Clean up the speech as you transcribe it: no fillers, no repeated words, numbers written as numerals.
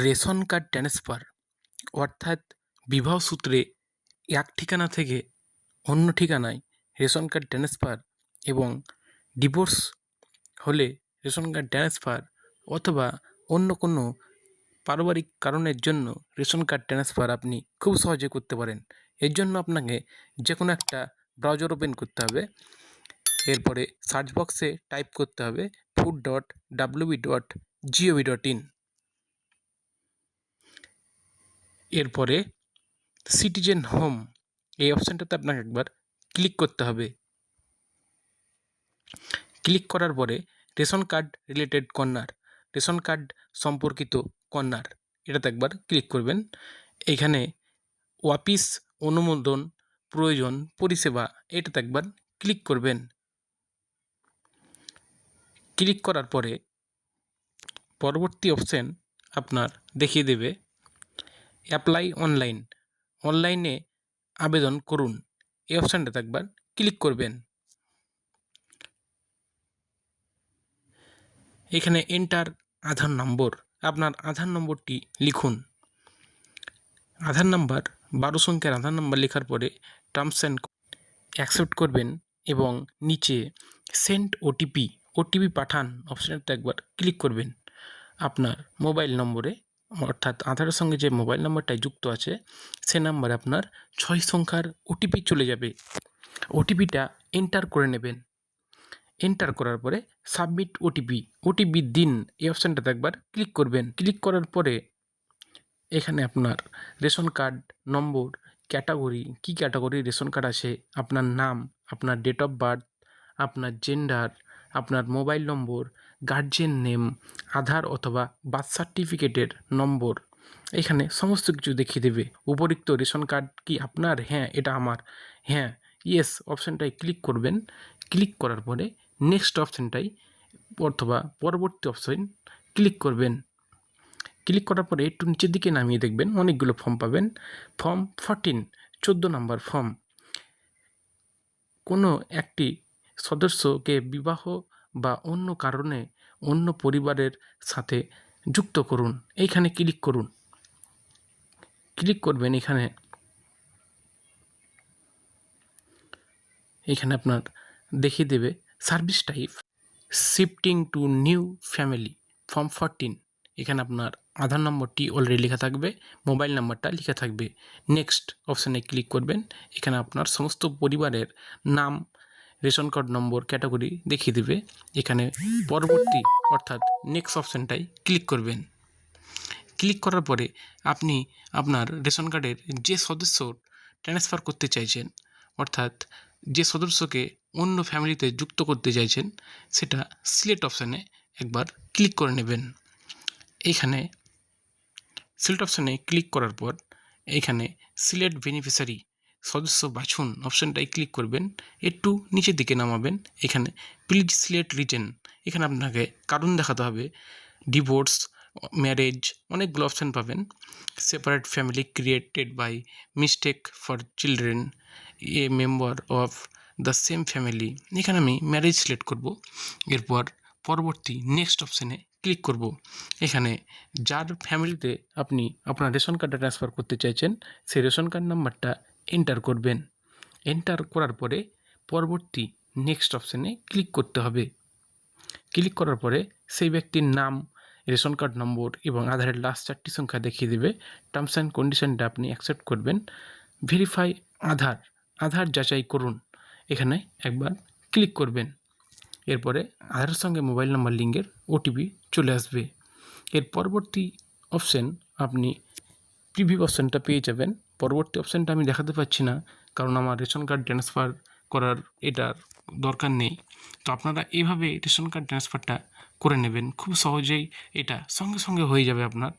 Ration card transfer অর্থাৎ বিবাহ সূত্রে এক ঠিকানা থেকে অন্য ঠিকানায় রেশন কার্ড ট্রান্সফার এবং ডিভোর্স হলে রেশন কার্ড ট্রান্সফার অথবা অন্য কোনো পারিবারিক কারণের জন্য রেশন কার্ড ট্রান্সফার আপনি খুব সহজে করতে পারেন। এর জন্য আপনাকে যে কোনো একটা ব্রাউজার ওপেন করতে হবে। এরপরে সার্চ বক্সে টাইপ করতে হবে food.wb.gov.in। এরপরে সিটিজেন হোম এই অপশানটাতে আপনাকে একবার ক্লিক করতে হবে। ক্লিক করার পরে ration card related corner, ration card সম্পর্কিত কর্নার, এটাতে একবার ক্লিক করবেন। এখানে অফিস অনুমোদন প্রয়োজন পরিষেবা, এটাতে একবার ক্লিক করবেন। ক্লিক করার পরে পরবর্তী অপশান আপনার দেখিয়ে দেবে অ্যাপ্লাই অনলাইন, অনলাইনে আবেদন করুন, এই অপশানটাতে একবার ক্লিক করবেন। এখানে এন্টার আধার নম্বর, আপনার আধার নম্বরটি লিখুন। আধার নাম্বার 12 সংখ্যার আধার নাম্বার লেখার পরে টার্মস অ্যান্ড অ্যাকসেপ্ট করবেন এবং নিচে সেন্ড ওটিপি পাঠান অপশানটা একবার ক্লিক করবেন। আপনার মোবাইল নম্বরে অর্থাৎ আধারের সঙ্গে যে মোবাইল নাম্বারটাই যুক্ত আছে সে নাম্বারে আপনার 6 সংখ্যার ওটিপি চলে যাবে। ওটিপিটা এন্টার করে নেবেন। এন্টার করার পরে সাবমিট ওটিপি দিন, এই অপশানটাতে একবার ক্লিক করবেন। ক্লিক করার পরে এখানে আপনার রেশন কার্ড নম্বর, ক্যাটাগরি, কী ক্যাটাগরির রেশন কার্ড আছে, আপনার নাম, আপনার ডেট অফ বার্থ, আপনার জেন্ডার, আপনার মোবাইল নম্বর, গার্জিয়ান নেম, আধার অথবা বার্থ সার্টিফিকেটের নম্বর, এখানে সমস্ত কিছু দেখিয়ে দেবে। উপরিক্ত রেশন কার্ড কি আপনার? হ্যাঁ, এটা আমার। হ্যাঁ, ইয়েস অপশানটায় ক্লিক করবেন। ক্লিক করার পরে নেক্সট অপশানটাই অথবা পরবর্তী অপশান ক্লিক করবেন। ক্লিক করার পরে একটু নিচের দিকে নামিয়ে দেখবেন অনেকগুলো ফর্ম পাবেন। ফর্ম 14, 14 নম্বর ফর্ম। কোনো একটি সদস্যকে বিবাহ বা অন্য কারণে অন্য পরিবারের সাথে যুক্ত করুন, এইখানে ক্লিক করুন। ক্লিক করবেন এখানে আপনার দেখিয়ে দেবে service type shifting two new family form 14। এখানে আপনার আধার নম্বরটি অলরেডি লেখা থাকবে, মোবাইল নাম্বারটা লেখা থাকবে। নেক্সট অপশানে ক্লিক করবেন। এখানে আপনার সমস্ত পরিবারের নাম, রেশন কার্ড নম্বর, ক্যাটাগরি দেখিয়ে দেবে। এখানে পরবর্তী অর্থাৎ নেক্সট অপশানটাই ক্লিক করবেন। ক্লিক করার পরে আপনি আপনার রেশন কার্ডের যে সদস্য ট্রান্সফার করতে চাইছেন অর্থাৎ যে সদস্যকে অন্য ফ্যামিলিতে যুক্ত করতে চাইছেন সেটা সিলেক্ট অপশানে একবার ক্লিক করে নেবেন। এইখানে সিলেক্ট অপশানে ক্লিক করার পর এইখানে সিলেক্ট বেনিফিশিয়ারি সদস্য বাছুন অপশানটাই ক্লিক করবেন। একটু নিচের দিকে নামাবেন। এখানে প্লিজ সিলেক্ট রিজন, এখানে আপনাকে কারণ দেখাতে হবে। ডিভোর্স, ম্যারেজ, অনেকগুলো অপশান পাবেন। Separate family created by mistake for children, a member of the same family, এখানে আমি ম্যারেজ সিলেক্ট করব। এরপর পরবর্তী নেক্সট অপশানে ক্লিক করব। এখানে যার ফ্যামিলিতে আপনি আপনার রেশন কার্ডটা ট্রান্সফার করতে চাইছেন সেই রেশন কার্ড নাম্বারটা এন্টার করবেন। এন্টার করার পরে পরবর্তী নেক্সট অপশানে ক্লিক করতে হবে। ক্লিক করার পরে সেই ব্যক্তির নাম, রেশন কার্ড নম্বর এবং আধারের লাস্ট 4টি সংখ্যা দেখিয়ে দেবে। টার্মস অ্যান্ড কন্ডিশনটা আপনি অ্যাকসেপ্ট করবেন। ভেরিফাই আধার যাচাই করুন, এখানে একবার ক্লিক করবেন। এরপরে আধারের সঙ্গে মোবাইল নাম্বার লিঙ্কের ওটিপি চলে আসবে। এর পরবর্তী অপশান আপনি প্রিভিউ অপশানটা পেয়ে যাবেন। পরবর্তী অপশানটা আমি দেখাতে পাচ্ছি না কারণ আমার রেশন কার্ড ট্রান্সফার করার এটার দরকার নেই। তো আপনারা এইভাবে রেশন কার্ড ট্রান্সফারটা করে নেবেন, খুব সহজেই এটা সঙ্গে সঙ্গে হয়ে যাবে আপনার।